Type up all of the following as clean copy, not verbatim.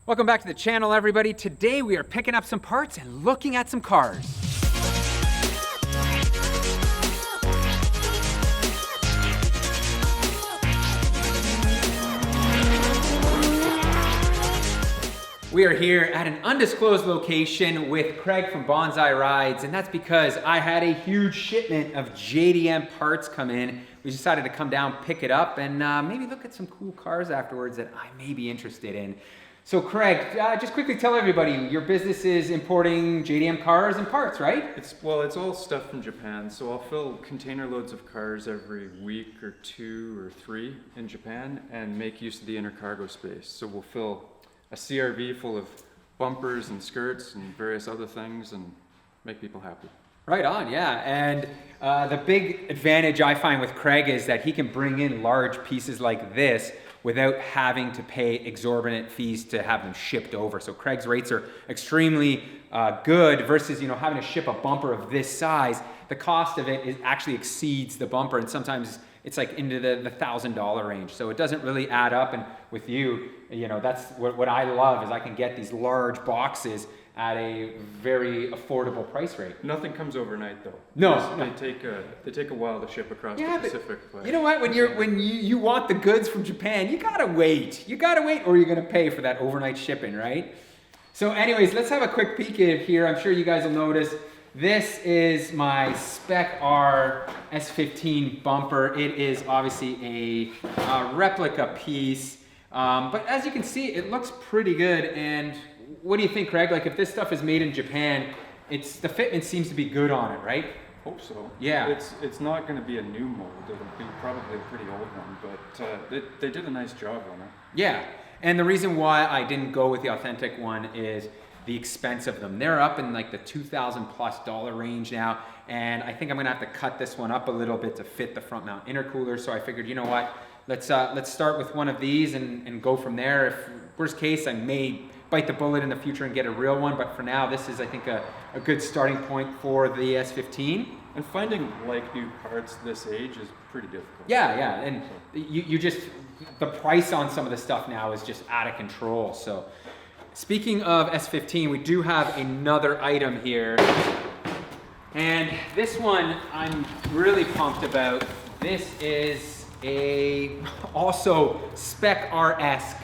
Welcome back to the channel, everybody. Today we are picking up some parts and looking at some cars. We are here at an undisclosed location with Craig from Bonsai Rides, and that's because I had a huge shipment of JDM parts come in. We decided to come down, pick it up, and maybe look at some cool cars afterwards that I may be interested in. So Craig, just quickly tell everybody, your business is importing JDM cars and parts, right? It's all stuff from Japan. So I'll fill container loads of cars every week or 2 or 3 in Japan and make use of the inner cargo space. So we'll fill a CRV full of bumpers and skirts and various other things and make people happy. Right on, yeah. And the big advantage I find with Craig is that he can bring in large pieces like this without having to pay exorbitant fees to have them shipped over. So Craig's rates are extremely good versus having to ship a bumper of this size. The cost of it actually exceeds the bumper, and sometimes it's like into the $1,000 range. So it doesn't really add up. And with you, that's what I love is I can get these large boxes at a very affordable price rate. Nothing comes overnight though. No. They take a while to ship across the Pacific. But you know what? When you want the goods from Japan, you gotta wait. Or you're gonna pay for that overnight shipping, right? So anyways, let's have a quick peek at here. I'm sure you guys will notice this is my Spec R S15 bumper. It is obviously a replica piece, but as you can see, it looks pretty good. And what do you think, Craig? Like, if this stuff is made in Japan, the fitment seems to be good on it, right? Hope so. Yeah. It's not going to be a new mold. It'll be probably a pretty old one, but they did a nice job on it. Yeah, and the reason why I didn't go with the authentic one is the expense of them. They're up in like the $2,000+ range now, and I think I'm gonna have to cut this one up a little bit to fit the front mount intercooler. So I figured, you know what, let's start with one of these and go from there. If worst case, I may bite the bullet in the future and get a real one, but for now, this is, I think, a good starting point for the S15. And finding like new parts this age is pretty difficult. Yeah, and you just, the price on some of the stuff now is just out of control. So speaking of S15, we do have another item here. And this one I'm really pumped about. This is also Spec R-esque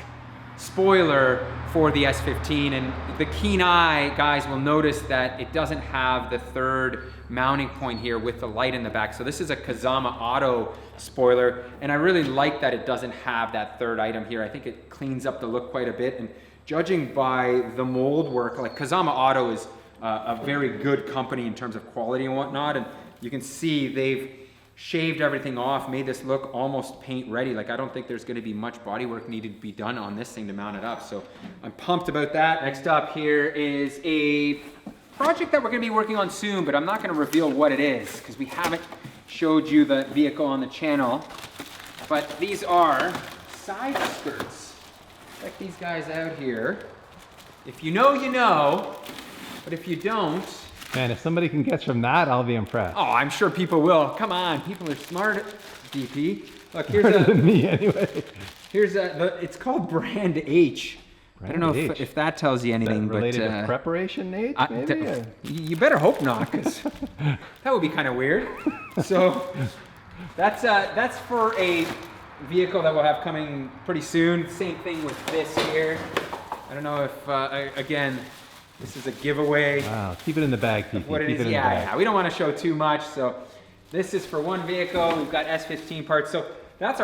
spoiler for the S15, and the keen eye guys will notice that it doesn't have the third mounting point here with the light in the back. So this is a Kazama Auto spoiler, and I really like that it doesn't have that third item here. I think it cleans up the look quite a bit, and judging by the mold work, like Kazama Auto is a very good company in terms of quality and whatnot, and you can see they've shaved everything off, made this look almost paint ready. Like, I don't think there's going to be much body work needed to be done on this thing to mount it up. So I'm pumped about that. Next up here is a project that we're going to be working on soon, but I'm not going to reveal what it is because we haven't showed you the vehicle on the channel. But these are side skirts. Check these guys out here. If you know, you know, but if you don't, man, if somebody can catch from that, I'll be impressed. oh, I'm sure people will. Come on, people are smart, DP. Look, here's Smarter than me, anyway. Here's it's called Brand H. I don't know if that tells you anything, but related to preparation H, maybe? You better hope not, because that would be kind of weird. So that's for a vehicle that we'll have coming pretty soon. Same thing with this here. I don't know if again, this is a giveaway. Wow, keep it in the bag, TP. What it is, yeah. We don't want to show too much, so this is for one vehicle. We've got S15 parts. So that's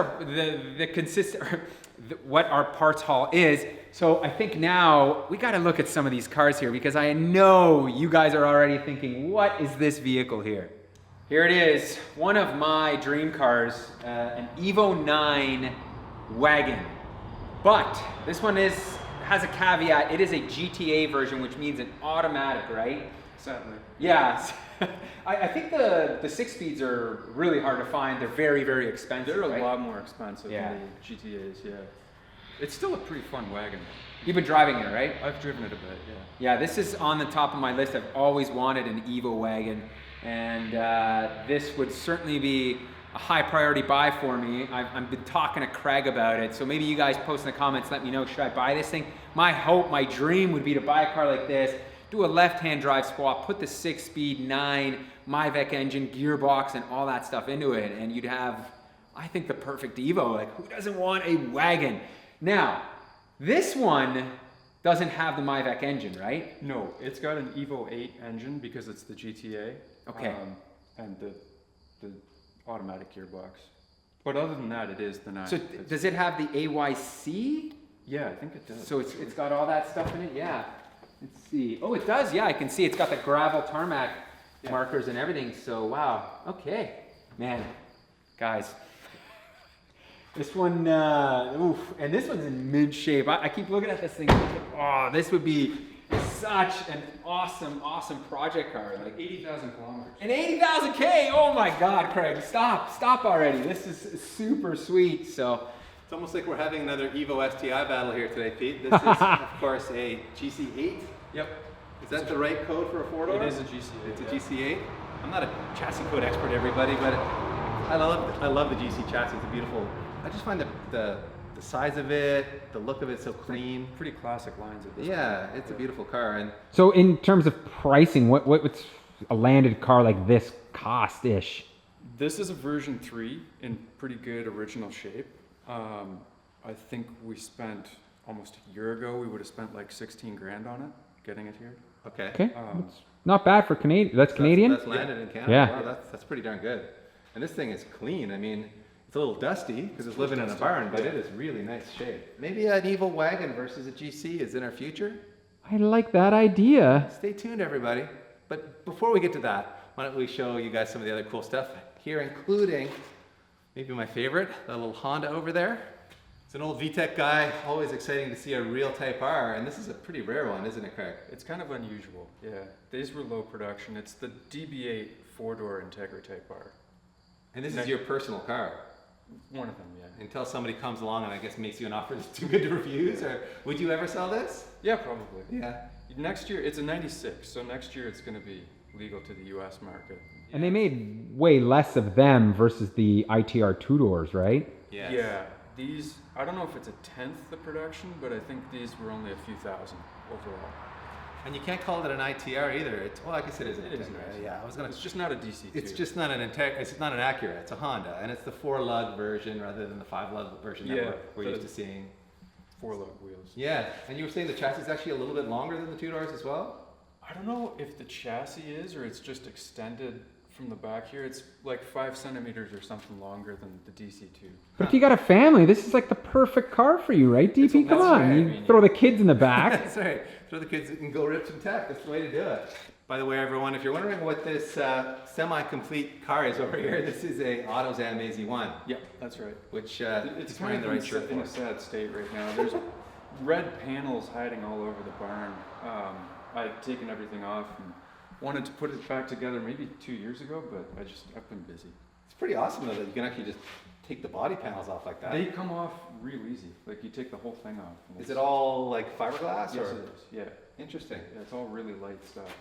what our parts haul is. So I think now we got to look at some of these cars here, because I know you guys are already thinking, what is this vehicle here? Here it is, one of my dream cars, an Evo 9 wagon. But this one has a caveat. It is a GTA version, which means an automatic, right? Sadly. Yeah. I think the 6-speeds are really hard to find. They're very, very expensive. They're a lot more expensive than the GTAs, yeah. It's still a pretty fun wagon. You've been driving it, right? I've driven it a bit, yeah. Yeah, this is on the top of my list. I've always wanted an Evo wagon, and this would certainly be a high priority buy for me. I've been talking to Craig about it, so maybe you guys post in the comments, let me know, should I buy this thing? My hope, my dream would be to buy a car like this, do a left-hand drive swap, put the 6-speed 9 Myvec engine, gearbox, and all that stuff into it, and you'd have, I think, the perfect Evo. Like, who doesn't want a wagon? Now, this one doesn't have the Myvec engine, right? No, it's got an Evo 8 engine because it's the GTA. Okay. And the automatic gearbox. But other than that, it is the 9. So does it have the AYC? Yeah, I think it does. So it's got all that stuff in it? Yeah. Let's see. Oh, it does. Yeah, I can see it's got the gravel tarmac markers and everything. So, wow. Okay. Man, guys. This one, oof. And this one's in mint shape. I keep looking at this thing. Oh, this would be such an awesome, awesome project car. Like 80,000 kilometers. And 80,000 K. Oh my God, Craig, stop already. This is super sweet. So It's almost like we're having another Evo STI battle here today, Pete. This is, of course, a GC8. Yep. Is that the right code for a four-door? It is a GC8. It's a GC8. I'm not a chassis code expert, everybody, but I love the GC chassis. It's beautiful. I just find the size of it, the look of it so clean. Pretty classic lines of this. Yeah, it's a beautiful car. And So in terms of pricing, what's a landed car like this cost-ish? This is a version 3 in pretty good original shape. I think we spent almost a year ago, we would have spent like 16 grand on it, getting it here. okay. Okay, not bad for Canadian. That's Canadian? That's landed in Canada. Yeah. Wow, that's pretty darn good. And this thing is clean. I mean, it's a little dusty because it's living in a barn, but it is really nice shape. Maybe an Evo wagon versus a GC is in our future. I like that idea. Stay tuned, everybody. But before we get to that, why don't we show you guys some of the other cool stuff here, including maybe my favorite, that little Honda over there. It's an old VTEC guy, always exciting to see a real Type R, and this is a pretty rare one, isn't it, Craig? It's kind of unusual, yeah. These were low production. It's the DB8 4-door Integra Type R. And this is your personal car. One of them, yeah. Until somebody comes along and I guess makes you an offer that's too good to refuse, or would you ever sell this? Yeah, probably. Yeah. Next year, it's a 96, so next year it's going to be legal to the US market. And they made way less of them versus the ITR 2-doors, right? Yes. Yeah, these, I don't know if it's a tenth the production, but I think these were only a few thousand overall. And you can't call it an ITR either. It's, well, I guess it is an It is Integra. an ITR. Yeah, I was gonna. It's just not a DC2. It's just not an Integra. It's not an Acura. It's a Honda, and it's the 4-lug version rather than the 5-lug version that Yeah, we're used to seeing. 4-lug wheels. Yeah, and you were saying the chassis is actually a little bit longer than the 2-doors as well. I don't know if the chassis is or it's just extended from the back here. It's like 5 centimeters or something longer than the DC2. But if you got a family, this is like the perfect car for you, right, DP? Come that's on, right. you throw the kids in the back. That's right. Throw the kids and go rip some tech. That's the way to do it. By the way, everyone, if you're wondering what this semi-complete car is over here, this is a AutoZam AZ1, Yeah, that's right. which It's is kind wearing of the right shirt in for. a sad state right now. There's red panels hiding all over the barn. I'd taken everything off and wanted to put it back together maybe 2 years ago, but I've been busy. It's pretty awesome though that you can actually just take the body panels off like that. They come off real easy. Like you take the whole thing off. and Is it it's- all like fiberglass? Yes, or? it is. Yeah. Interesting. Yeah, it's all really light stuff.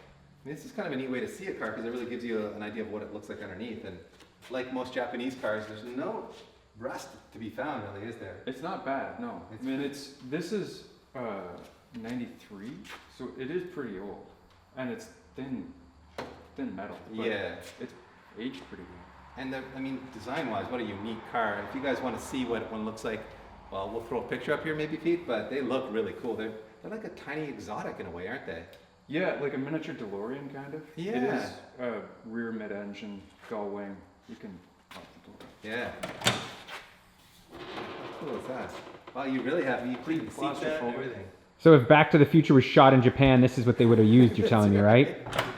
This is kind of a neat way to see a car because it really gives you an idea of what it looks like underneath. And like most Japanese cars, there's no rust to be found, really, is there? It's not bad, no. I mean, this is 93, so it is pretty old, and it's thin metal. But Yeah. it's aged pretty well. And I mean, design-wise, what a unique car. If you guys want to see what one looks like, well, we'll throw a picture up here maybe, Pete, but they look really cool. They're like a tiny exotic in a way, aren't they? Yeah, like a miniature DeLorean kind of. It Yeah. is rear mid-engine, gull wing. You can lock the door. Yeah. How cool is that? Wow, you really have, you clean the seats and Claustrophobic. everything. So if Back to the Future was shot in Japan, this is what they would have used, you're telling me, right?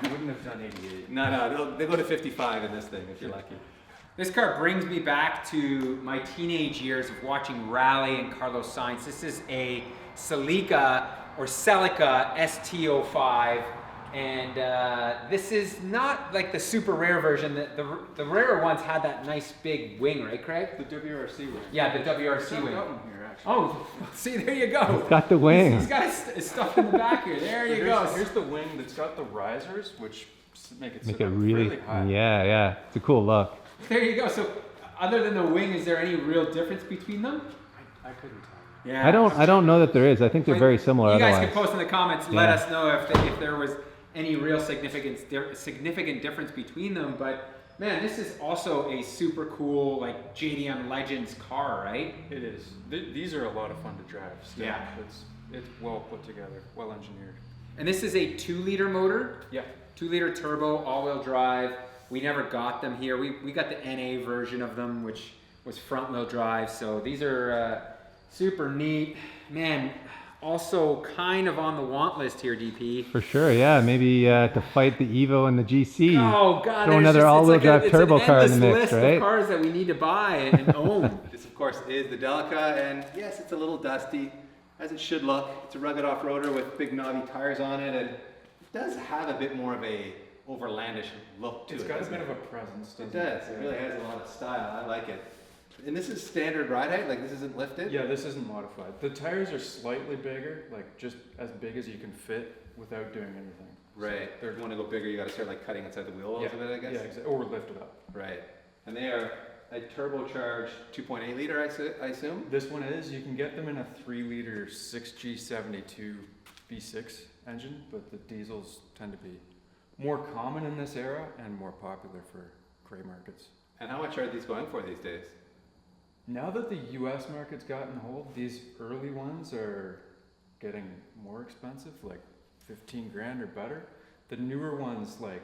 You wouldn't have done 88. No, they go to 55 in this thing if you're lucky. This car brings me back to my teenage years of watching Rally and Carlos Sainz. This is a Celica or Celica ST05, and this is not like the super rare version. The rarer ones had that nice big wing, right, Craig? The WRC wing. Yeah, the I've WRC got wing. one here, actually. Oh, see, there you go. Got the wing. He's got his stuff in the back here. There So you go. Here's the wing that's got the risers, which make it Make sit it up really, high. yeah. It's a cool look. There you go. So other than the wing, is there any real difference between them? I couldn't tell. Yeah. I don't know that there is. I think they're very similar You guys otherwise. can post in the comments. Let Yeah. us know if there was any real significant difference between them. But man, this is also a super cool like JDM Legends car, right? It is. These are a lot of fun to drive. Still. Yeah. It's well put together, well engineered. And this is a 2-liter motor. Yeah. 2-liter turbo, all-wheel drive. We never got them here. We got the NA version of them, which was front-wheel drive. So these are super neat. Man, also kind of on the want list here, DP. For sure, yeah. Maybe to fight the Evo and the GC. Oh God! Throw there's another just- all-wheel it's drive it's turbo an car in the endless mix, list right? of cars that we need to buy and own. This, of course, is the Delica, and yes, it's a little dusty, as it should look. It's a rugged off-roader with big knobby tires on it, and it does have a bit more of a overlandish look to it. It's got a doesn't bit it? of a presence, It doesn't it? does. It really has a lot of style. I like it. And this is standard ride height, like this isn't lifted? Yeah, this isn't modified. The tires are slightly bigger, like just as big as you can fit without doing anything. Right. If you want to go bigger, you got to start like cutting inside the wheel wells Yeah, a bit, I guess. yeah, exactly. Or lift it up. Right. And they are a turbocharged 2.8 liter, I assume? This one is, you can get them in a 3-liter 6G72 V6 engine, but the diesels tend to be more common in this era and more popular for gray markets. And how much are these going for these days? Now that the US market's gotten hold, these early ones are getting more expensive, like 15 grand or better. The newer ones, like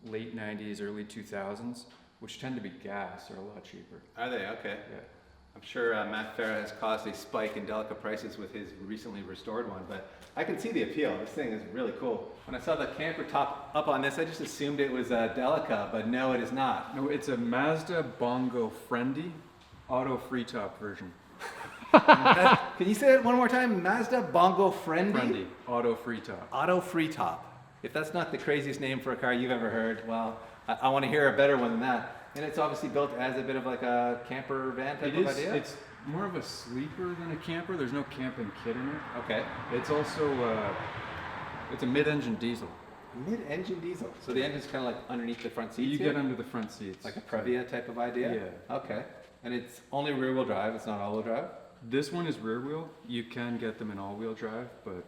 late 90s, early 2000s, which tend to be gas, are a lot cheaper. Are they? Okay. Yeah. I'm sure Matt Farah has caused a spike in Delica prices with his recently restored one, but I can see the appeal. This thing is really cool. When I saw the camper top up on this, I just assumed it was a Delica, but no, it is not. No, it's a Mazda Bongo Friendly auto freetop version. Can you say it one more time? Mazda Bongo Friendly auto freetop. Auto free top. If that's not the craziest name for a car you've ever heard, well, I want to hear a better one than that. And it's obviously built as a bit of like a camper van type of idea. It's more of a sleeper than a camper. There's no camping kit in it. Okay. It's also it's a mid-engine diesel. Mid-engine diesel. So the engine's kind of like underneath the front seats. You here? get under the front seats. Like a Previa type of idea? Yeah. Okay. And it's only rear-wheel drive. It's not all-wheel drive. This one is rear wheel. You can get them in all-wheel drive, but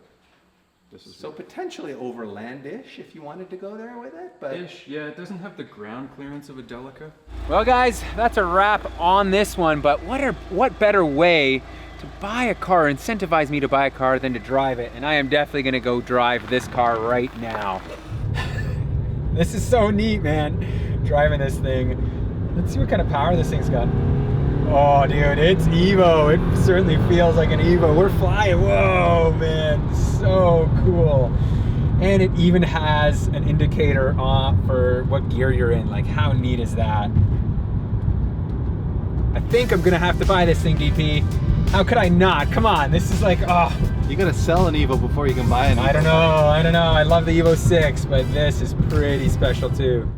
this is So potentially overlandish if you wanted to go there with it, but ish. Yeah, it doesn't have the ground clearance of a Delica. Well, guys, that's a wrap on this one. But what better way to buy a car, incentivize me to buy a car, than to drive it? And I am definitely gonna go drive this car right now. This is so neat, man. Driving this thing. Let's see what kind of power this thing's got. Oh, dude, it's Evo. It certainly feels like an Evo. We're flying. Whoa, man, so cool. And it even has an indicator for what gear you're in. Like, how neat is that? I think I'm gonna have to buy this thing, DP. How could I not? Come on, this is like, oh. you gotta sell an Evo before you can buy an Evo. I don't know. I love the Evo 6, but this is pretty special too.